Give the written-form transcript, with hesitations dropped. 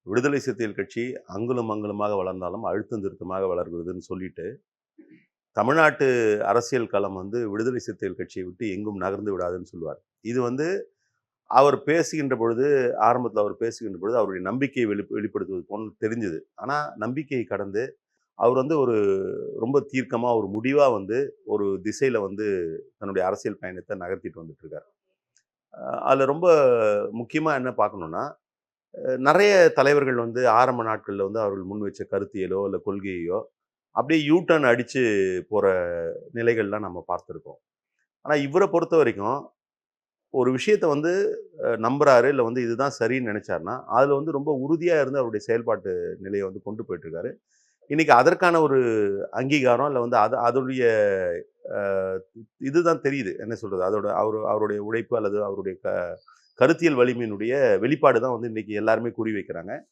விடுதலை சிறுத்தைகள் கட்சி அங்குலம் அங்குலமாக வளர்ந்தாலும் அழுத்தம் திருத்தமாக வளர்கிறதுன்னு சொல்லிட்டு, தமிழ்நாட்டு அரசியல் களம் வந்து விடுதலை சிறுத்தைகள் கட்சியை விட்டு எங்கும் நகர்ந்து விடாதுன்னு சொல்லுவார். இது வந்து அவர் பேசுகின்ற பொழுது, ஆரம்பத்தில அவர் பேசுகின்ற பொழுது அவருடைய நம்பிக்கையை வெளிப்படுத்துவது போல தெரிஞ்சது. ஆனா நம்பிக்கையை கடந்து அவர் வந்து ஒரு ரொம்ப தீர்க்கமா, ஒரு முடிவா வந்து ஒரு திசையில வந்து தன்னுடைய அரசியல் பயணத்த நகர்த்திட்டு வந்துட்டு இருக்காரு. அதில ரொம்ப முக்கியமா என்ன பார்க்கணும்னா, நெறைய தலைவர்கள் வந்து ஆரம்ப நாட்கள்ல வந்து அவர்கள் முன் வச்ச கருத்தியலோ, இல்ல கொள்கையையோ அப்படியே யூ டர்ன் அடிச்சு போற நிலைகள்லாம் நம்ம பார்த்துருக்கோம். ஆனா இவர பொறுத்தவரைக்கும் ஒரு விஷயத்த வந்து நம்புறாரு, இல்ல வந்து இதுதான் சரின்னு நெனைச்சாருன்னா, அதுல வந்து ரொம்ப உறுதியா இருந்து அவருடைய செயல்பாட்டு நிலைய வந்து கொண்டு போயிட்டுருக்காரு. இன்னைக்கு அதற்கான ஒரு அங்கீகாரம், இல்ல வந்து அதோடைய அ இதுதான் தெரியுது. என்ன சொல்றது? அதோட அவருடைய உழைப்பு அல்லது அவருடைய கருத்தியல் வலிமையினுடைய வெளிப்பாடு தான் வந்து இன்னைக்கு எல்லாருமே குறி வைக்கிறாங்க.